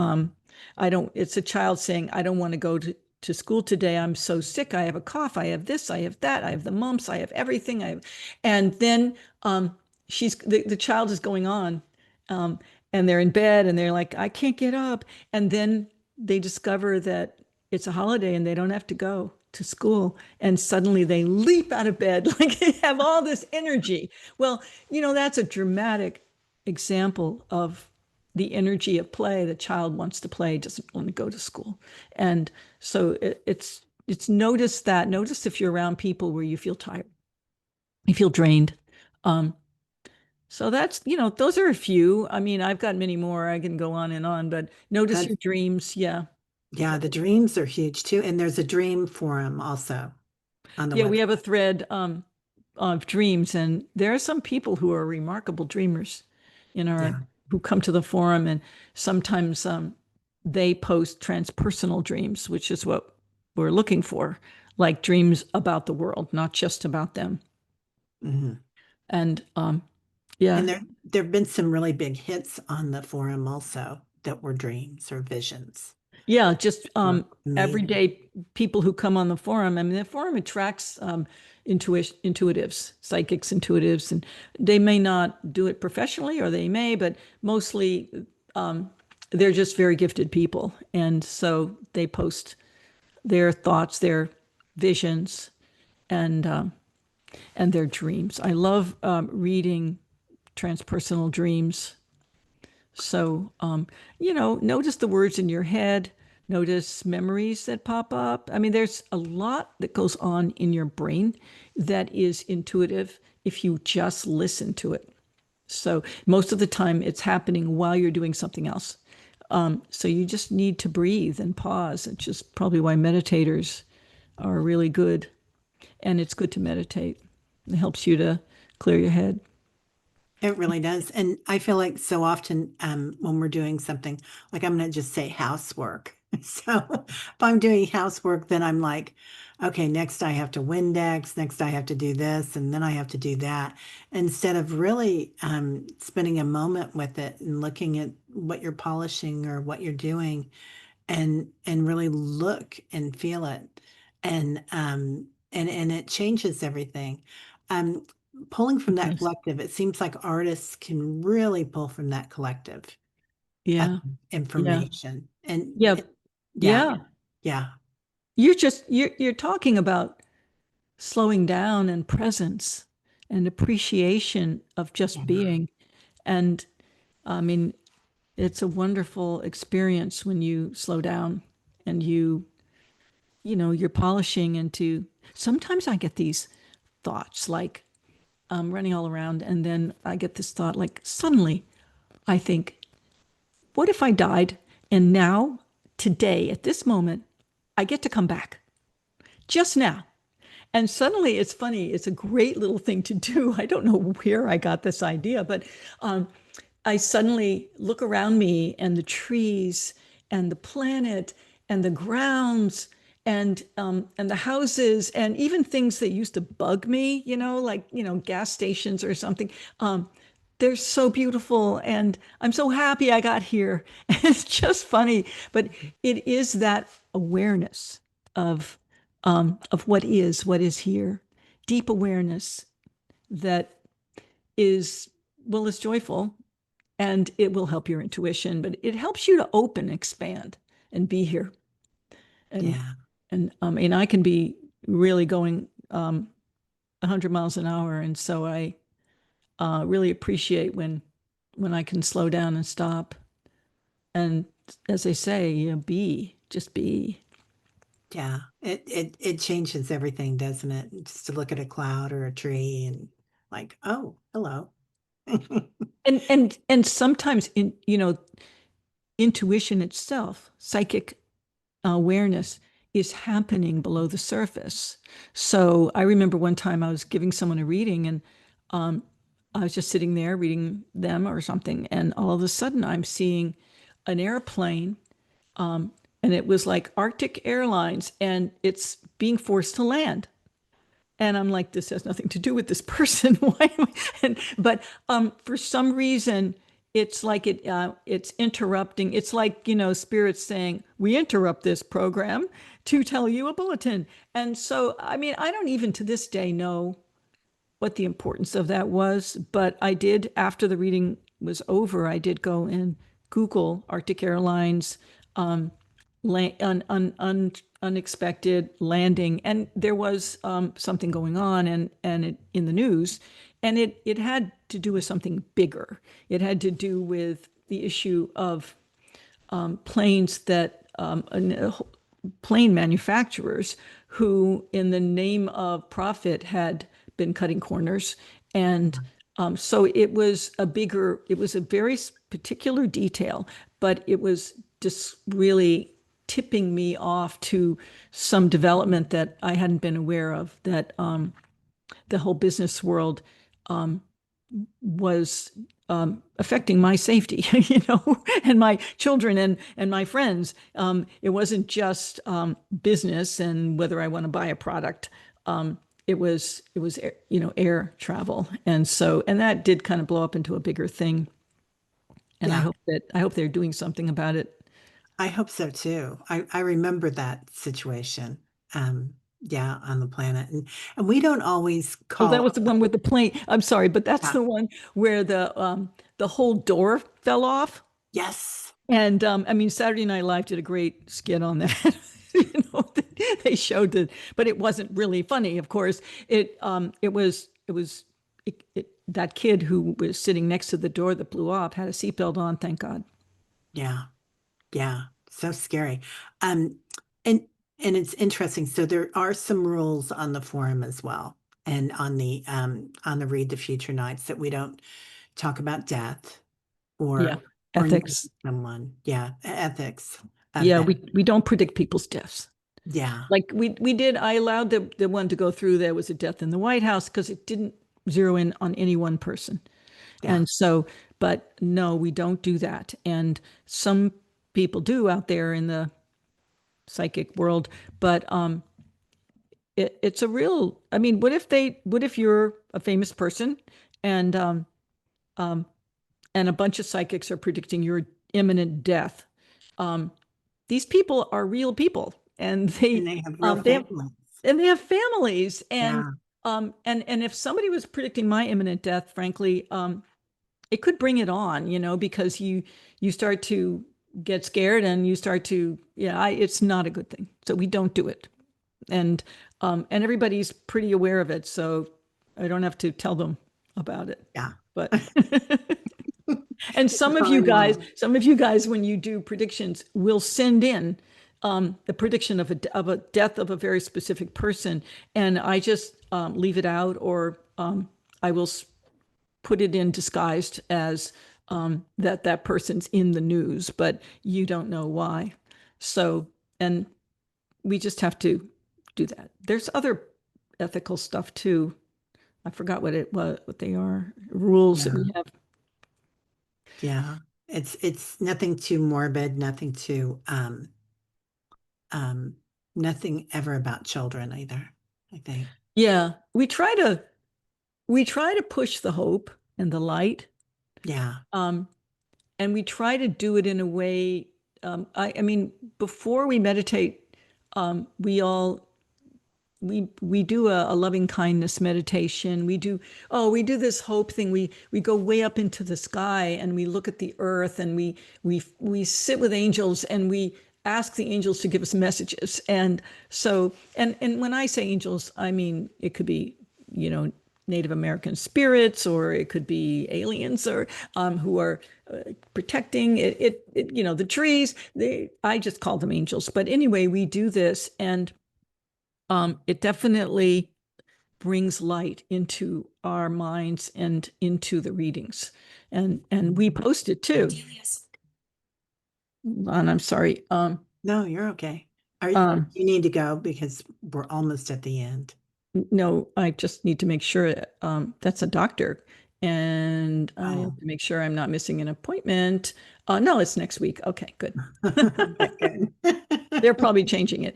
I don't it's a child saying, I don't want to go to school today. I'm so sick. I have a cough. I have this. I have that. I have the mumps. I have everything. And then the child is going on, um, and they're in bed and they're like, I can't get up. And then they discover that it's a holiday and they don't have to go to school. And suddenly they leap out of bed like they have all this energy. Well, that's a dramatic example of the energy of play. The child wants to play, doesn't want to go to school. And so it's notice if you're around people where you feel tired, you feel drained. Um, so those are a few. I mean, I've got many more. I can go on and on, but notice That your dreams. Yeah. yeah, the dreams are huge too. And there's a dream forum also on the Yeah, we website. have a thread of dreams, and there are some people who are remarkable dreamers in our Yeah. who come to the forum, and sometimes they post transpersonal dreams, which is what we're looking for, like dreams about the world, not just about them. Mhm. And yeah, And there've been some really big hits on the forum also that were dreams or visions. yeah, just Were amazing. everyday people who come on the forum. I mean, the forum attracts intuitives, psychics, intuitives, and they may not do it professionally, or they may, but mostly um, they're just very gifted people, and so they post their thoughts, their visions, and their dreams. I love reading transpersonal dreams. So, notice the words in your head, notice memories that pop up. I mean, there's a lot that goes on in your brain that is intuitive if you just listen to it. So most of the time it's happening while you're doing something else. So you just need to breathe and pause. It's just probably why meditators are really good. And it's good to meditate. It helps you to clear your head. It really does. And I feel like so often when we're doing something, like I'm going to just say housework. So if I'm doing housework, then I'm like, okay, next I have to Windex, next I have to do this, and then I have to do that. Instead of really spending a moment with it and looking at what you're polishing or what you're doing and really look and feel it. And it changes everything. Um, Pulling from It that does. collective, it seems like artists can really pull from that collective Yeah. Yeah. information. And Yeah. yeah, Yeah. yeah, You're talking about slowing down and presence and appreciation of just yeah, being. And I mean, it's a wonderful experience when you slow down and you're polishing into. Sometimes I get these thoughts like I'm running all around, and then I get this thought like suddenly I think, what if I died and now, today, at this moment, I get to come back just now? And suddenly it's funny. It's a great little thing to do. I don't know where I got this idea, but um, I suddenly look around me and the trees and the planet and the grounds and the houses and even things that used to bug me, like gas stations or something. They're so beautiful, and I'm so happy I got here. It's just funny, but it is that awareness of what is here, deep awareness that is, well, is joyful, and it will help your intuition, but it helps you to open, expand, and be here. And yeah, and I can be really going 100 miles an hour, and so I really appreciate when I can slow down and stop. And as they say, be, just be. yeah. It changes everything, doesn't it? Just to look at a cloud or a tree and like, oh, hello. And sometimes intuition itself, psychic awareness is happening below the surface. So I remember one time I was giving someone a reading, and um, I was just sitting there reading them or something, and all of a sudden I'm seeing an airplane, um, and it was like Arctic Airlines, and it's being forced to land. And I'm like, this has nothing to do with this person. Why? But for some reason, it's like it's interrupting. It's like, spirits saying, we interrupt this program to tell you a bulletin. And so, I mean, I don't even to this day know what the importance of that was, but I did, after the reading was over, I did go and Google Arctic Airlines um, unexpected landing, and there was something going on, and it in the news, and it had to do with something bigger. It had to do with the issue of planes that plane manufacturers who, in the name of profit, had been cutting corners. And so it was a very particular detail, but it was just really tipping me off to some development that I hadn't been aware of, that the whole business world um, was affecting my safety, and my children and my friends. It wasn't just business and whether I want to buy a product. It was air travel, and that did kind of blow up into a bigger thing. And Yeah, I hope they're doing something about it. I hope so too. I remember that situation. Yeah, on the planet. And we don't always Oh, that call was the one with the plane. I'm sorry, but that's yeah. the one where the whole door fell off. Yes. And I mean, Saturday Night Live did a great skit on that. They showed it, but it wasn't really funny. Of course, that kid who was sitting next to the door that blew off had a seatbelt on. Thank God. Yeah. Yeah. So scary. Um, and and it's interesting. So there are some rules on the forum as well, and on the Read the Future nights that we don't talk about death Yeah. or naming Ethics. someone. Yeah, ethics of Yeah, that. we don't predict people's deaths. Yeah, Like we did, I allowed the one to go through. There was a death in the White House because it didn't zero in on any one person. yeah, And so, but no, we don't do that. And some people do out there in the psychic world, but it's a real, I mean, what if you're a famous person and um and a bunch of psychics are predicting your imminent death? Um, these people are real people, and and they have real they have families. they have families, Yeah, and if somebody was predicting my imminent death, frankly, it could bring it on, because you start to get scared and you start to, yeah, it's not a good thing. So we don't do it, and everybody's pretty aware of it, so I don't have to tell them about it. yeah. But and It's all I know. some of you guys, when you do predictions, will send in the prediction of a death of a very specific person, and I just leave it out, or I will put it in disguised as that person's in the news, but you don't know why. So, and we just have to do that. There's other ethical stuff too. I forgot what they are, rules that Yeah, we have. yeah. It's nothing too morbid, um, nothing ever about children either, I think. Yeah, we try to push the hope and the light, Yeah, um, and we try to do it in a way. I mean, before we meditate, we all we do a loving kindness meditation. We do this hope thing. We go way up into the sky and we look at the earth, and we sit with angels and we ask the angels to give us messages. And so, and when I say angels, I mean it could be, you know, Native American spirits, or it could be aliens, or who are protecting the trees. I just call them angels. But anyway, we do this, and it definitely brings light into our minds and into the readings. And we post it too. And I'm sorry. no, you're okay. Um, You need to go because we're almost at the end. no, I just need to make sure that's a doctor. And I Oh, have to make sure I'm not missing an appointment. No, it's next week. Okay, good. okay, good. They're probably changing it.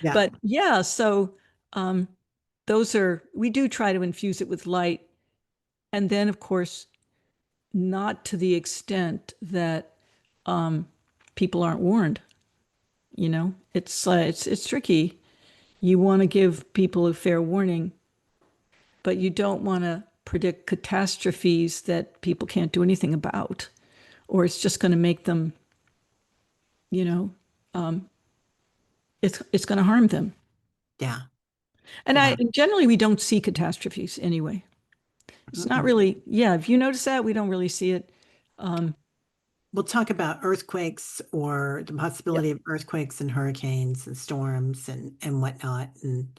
Yeah, But yeah, so um, we do try to infuse it with light. And then, of course, not to the extent that um, people aren't warned. It's tricky. You want to give people a fair warning, but you don't want to predict catastrophes that people can't do anything about, or it's just going to make them, you know, um, it's going to harm them. yeah, And yeah. I generally we don't see catastrophes anyway. It's not Mm-mm. really, yeah. If you notice that, we don't really see it. Um, We'll talk about earthquakes or the yeah, possibility of earthquakes and hurricanes and storms and whatnot. And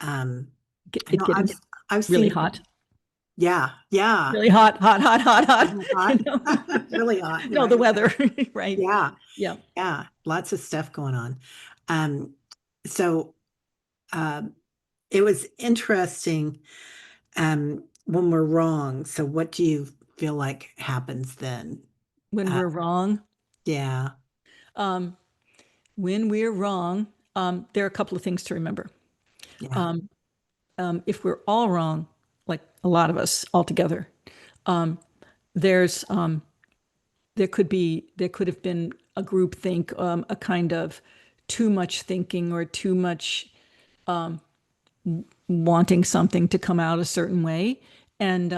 um, I it know getting I've really seen, hot. yeah, yeah, Really hot, hot, hot, hot, hot. really You hot, know, really hot, no, the right? weather, right? Yeah, Yeah. yeah, lots of stuff going on. Um, so um, it was interesting when we're wrong. So what do you feel like happens then? When Uh, we're wrong, yeah, um, when we're wrong, there are a couple of things to remember. yeah, Um, if we're all wrong, like a lot of us all together, um, there's there could have been a group think, a kind of too much thinking, or too much wanting something to come out a certain way. And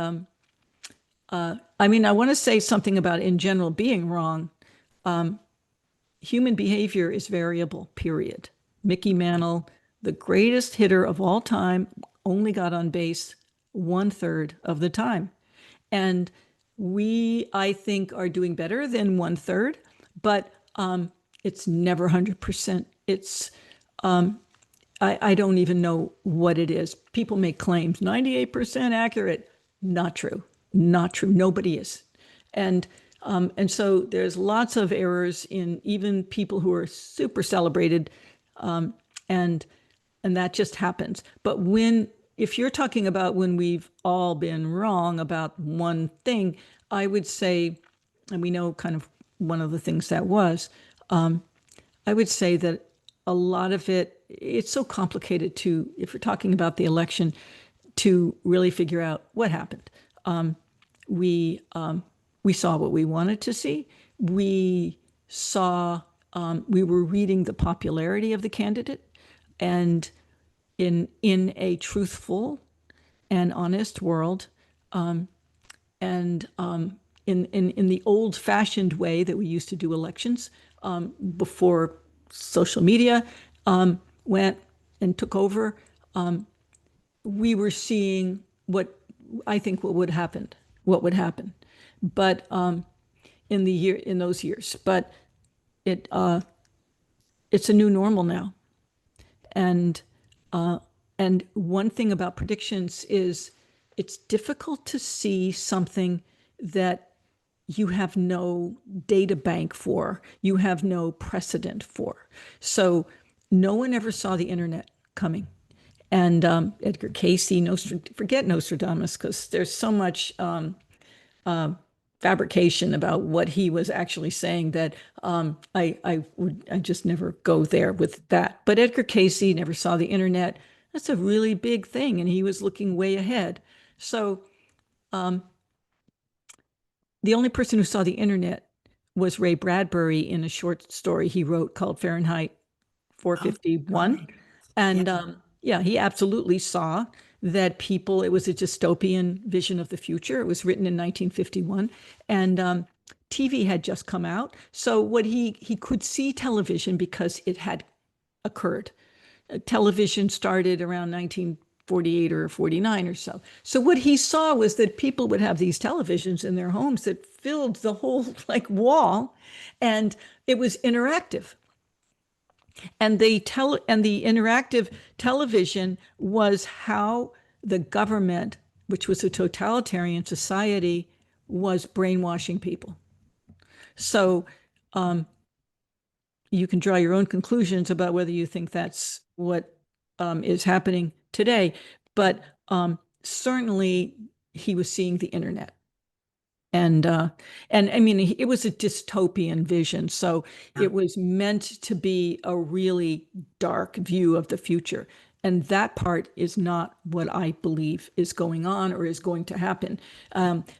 I mean, I want to say something about in general being wrong. Human behavior is variable, period. Mickey Mantle, the greatest hitter of all time, only got on base 1/3 of the time. And we, I think, are doing better than 1/3. But It's never 100%. Um, I don't even know what it is. People make claims, 98% accurate. Not true. Not true. Nobody is. And so there's lots of errors in even people who are super celebrated, and and that just happens. But if you're talking about when we've all been wrong about one thing, I would say, and we know kind of one of the things that was, I would say that a lot of it's so complicated to, if you're talking about the election, to really figure out what happened. We we saw what we wanted to see. We saw we were reading the popularity of the candidate, and in a truthful and honest world, and in the old-fashioned way that we used to do elections, before social media went and took over, we were seeing what I think what would happen, but in those years, but it it's a new normal now, and uh, and one thing about predictions is it's difficult to see something that you have no data bank for, you have no precedent for. So no one ever saw the internet coming. And Edgar Casey, forget Nostradamus, because there's so much uh, fabrication about what he was actually saying that I just never go there with that. But Edgar Casey never saw the internet. That's a really big thing, and he was looking way ahead. So um, the only person who saw the internet was Ray Bradbury in a short story he wrote called Fahrenheit Oh, 451. right. Yeah. And yeah, he absolutely saw that it was a dystopian vision of the future. It was written in 1951. And TV had just come out. So he could see television because it had occurred. Television started around 1948 or 49 or so. So what he saw was that people would have these televisions in their homes that filled the whole like wall, and it was interactive. And the interactive television was how the government, which was a totalitarian society, was brainwashing people. So you can draw your own conclusions about whether you think that's what is happening today. But certainly he was seeing the internet. And I mean, it was a dystopian vision, so Yeah. it was meant to be a really dark view of the future. And that part is not what I believe is going on or is going to happen.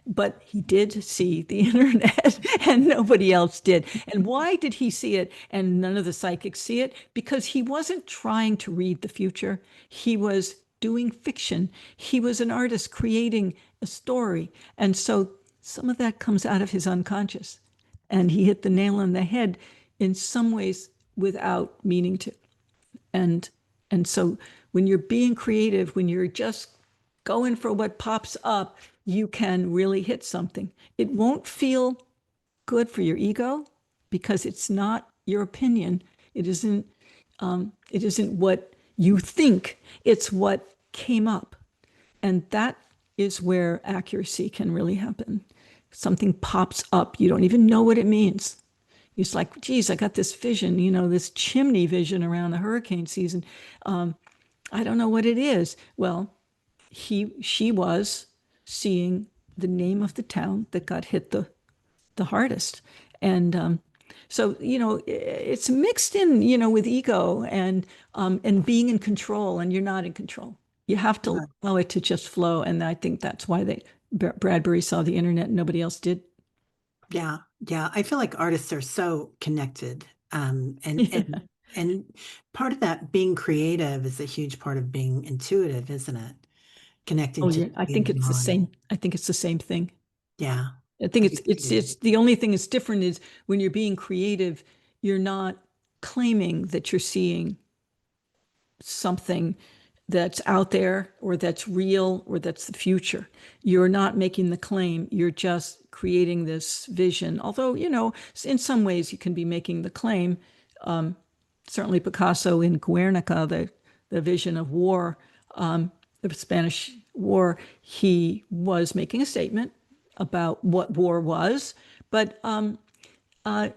But he did see the internet and nobody else did. And why did he see it and none of the psychics see it? Because he wasn't trying to read the future. He was doing fiction. He was an artist creating a story. And so some of that comes out of his unconscious. And he hit the nail on the head in some ways without meaning to. And and so when you're being creative, when you're just going for what pops up, you can really hit something. It won't feel good for your ego because it's not your opinion. It isn't what you think. It's what came up. And that is where accuracy can really happen. Something pops up, you don't even know what it means. It's like, geez, I got this vision, this chimney vision around the hurricane season. I don't know what it is. Well, she was seeing the name of the town that got hit the hardest. And so, it's mixed in, with ego and being in control, and you're not in control. You have to Right. allow it to just flow. And I think that's why Bradbury saw the internet and nobody else did. Yeah. Yeah. I feel like artists are so connected. Yeah. And part of that being creative is a huge part of being intuitive, isn't it? Connecting Oh, to yeah. the creative mind. I think it's the same thing. Yeah. I think I do too. it's the only thing that's different is when you're being creative, you're not claiming that you're seeing something. that's out there or that's real or that's the future. You're not making the claim, you're just creating this vision. Although, in some ways you can be making the claim. Certainly Picasso in Guernica, the vision of war, the Spanish War, he was making a statement about what war was, but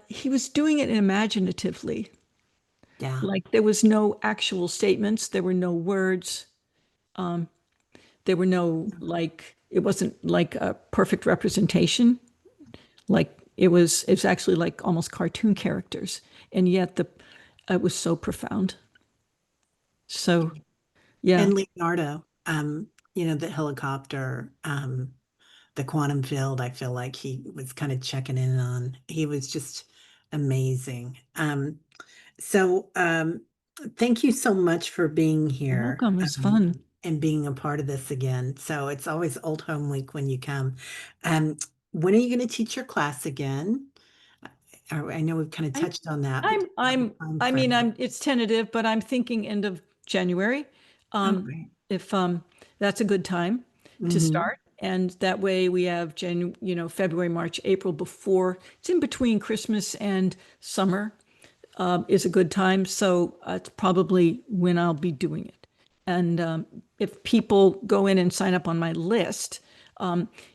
he was doing it imaginatively. Yeah. Like there was no actual statements, there were no words, there were no like it wasn't like a perfect representation. Like it was actually like almost cartoon characters, and yet the it was so profound. So yeah. And Leonardo, the helicopter, the quantum field, I feel like he was kind of checking in on. He was just amazing. So thank you so much for being You're here, welcome. It was fun. and being a part of this again. So it's always Old Home Week when you come. Um, when are you going to teach your class again? I know we've kind of I, touched on that, but I'm, do you have I'm, a time I mean, frame? it's tentative, but I'm thinking end of January. Oh, Um, great. if that's a good time to Hmm. start, and that way we have February, March, April before it's in between Christmas and summer is a good time. So it's probably when I'll be doing it. And if people go in and sign up on my list,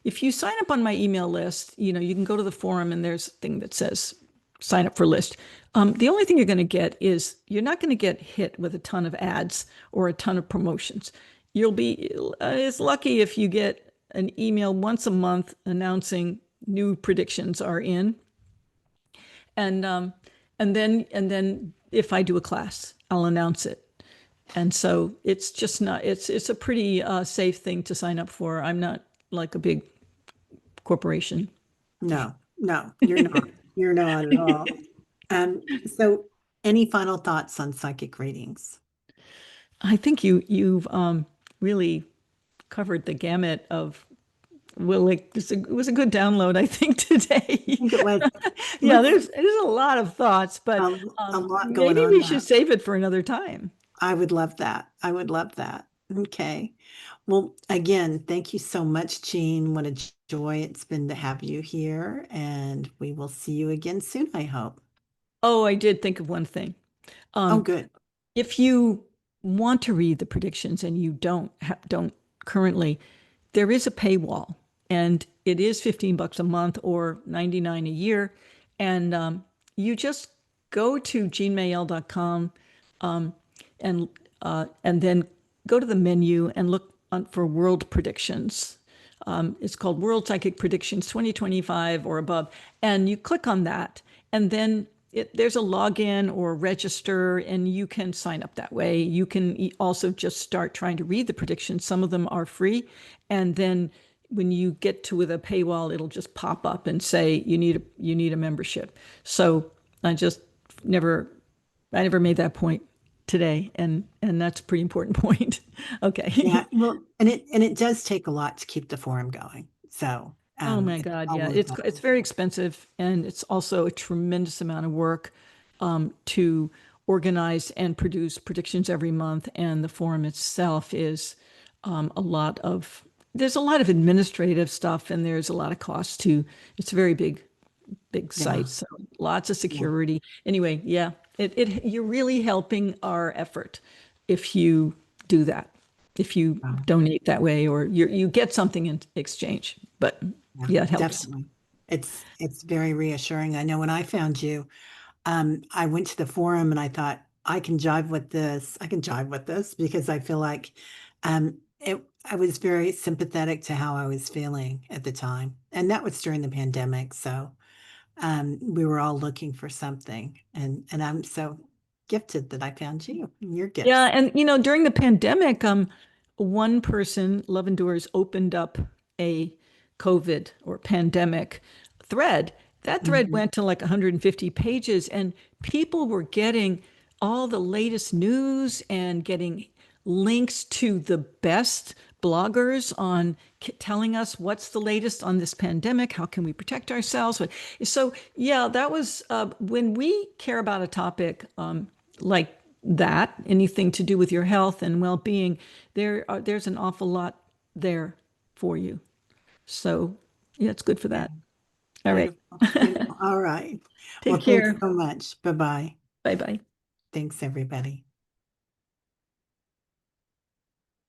if you sign up on my email list, you can go to the forum and there's a thing that says sign up for list. The only thing you're going to get is you're not going to get hit with a ton of ads or a ton of promotions. You'll be it's lucky if you get an email once a month announcing new predictions are in, and and then if I do a class, I'll announce it. And so it's just not it's a pretty safe thing to sign up for. I'm not like a big corporation. No, no, you're not. You're not at all. So any final thoughts on psychic readings? I think you've really covered the gamut of like it was a good download, I think, I today. think it was. Yeah, Let's there's a lot of thoughts, but a lot going maybe on we should there. save it for another time. I would love that. I would love that. Okay. Well, again, thank you so much, Jean. What a joy it's been to have you here, and we will see you again soon, I hope. Oh, I did think of one thing. Oh, Um, good. if you want to read the predictions and you don't currently, there is a paywall, and it is $15 a month or 99 a year. And you just go to jeannemayell.com, and and then go to the menu and look for world predictions. It's called World Psychic Predictions 2025 or above. And you click on that, and then there's a login or register, and you can sign up that way. You can also just start trying to read the predictions. Some of them are free. And then when you get to with a paywall, it'll just pop up and say you need a membership. So I just never I never made that point today, and that's a pretty important point. Yeah, Okay. well, and it does take a lot to keep the forum going. So, Oh my it's God, all yeah. It's worthwhile. it's very expensive, and it's also a tremendous amount of work to organize and produce predictions every month. And the forum itself is a lot of there's a lot of administrative stuff, and there's a lot of cost to it's a very big Yeah, site, so lots of yeah. security. Anyway, yeah, you're really helping our effort if you do that, if you Wow. donate that way, or you get something in exchange. But Yeah, yeah, it helps. definitely. It's very reassuring. I know when I found you, I went to the forum and I thought, I can jive with this. I can jive with this because I feel like I was very sympathetic to how I was feeling at the time. And that was during the pandemic. So we were all looking for something. And I'm so gifted that I found you and your Yeah, gifts. and during the pandemic, one person, Love Endures, opened up a COVID or pandemic thread. That thread Mhm. went to like 150 pages, and people were getting all the latest news and getting links to the best bloggers on telling us what's the latest on this pandemic, how can we protect ourselves. So yeah, that was when we care about a topic like that, anything to do with your health and well-being, there's an awful lot there for you. So yeah, it's good for Yeah. that. All right. Beautiful. Beautiful. All right. Take Well, thanks care. so much. Bye-bye. Bye bye. Thanks, everybody.